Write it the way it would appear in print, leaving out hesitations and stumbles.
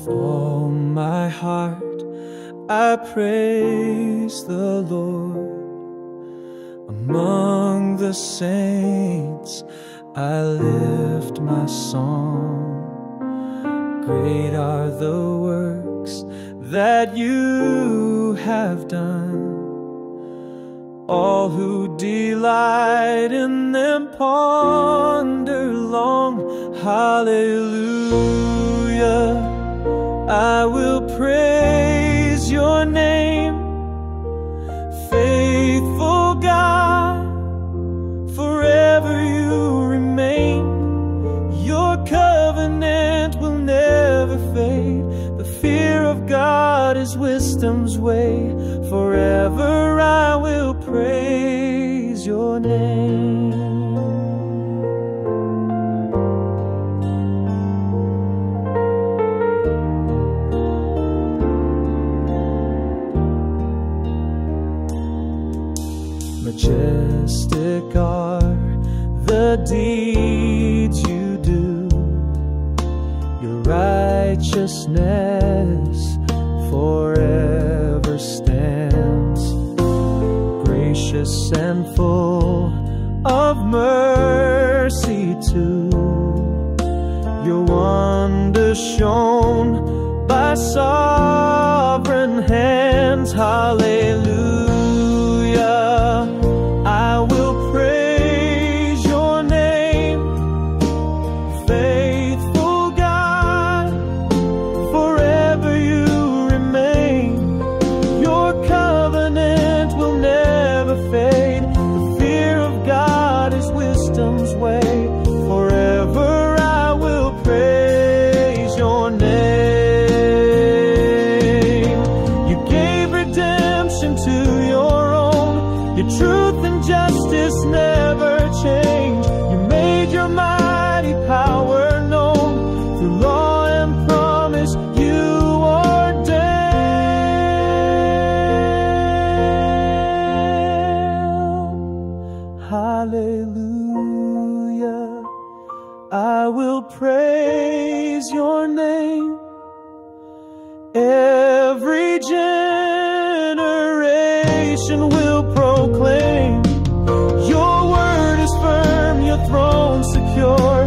all my heart I praise the Lord. Among the saints I lift my song. Great are the works that you have done. All who delight in them ponder long. Hallelujah, I will praise your name. Faithful God, forever you remain. Your covenant will never fade. The fear of God is wisdom's way. Forever I will praise your name. Majestic are the deeds you do. Your righteousness forever stands. Gracious and full of mercy too. Your wonders shown by sovereign hands. Hallelujah, I will praise your name. Faithful God, forever you remain. Your covenant will never fade. The fear of God is wisdom's way. Forever I will praise your name. You gave redemption to your own. Your truth and justice never change. You made your mighty power known. Through law and promise you ordained. Hallelujah, I will praise your name. Every generation will proclaim. Your word is firm, your throne secure.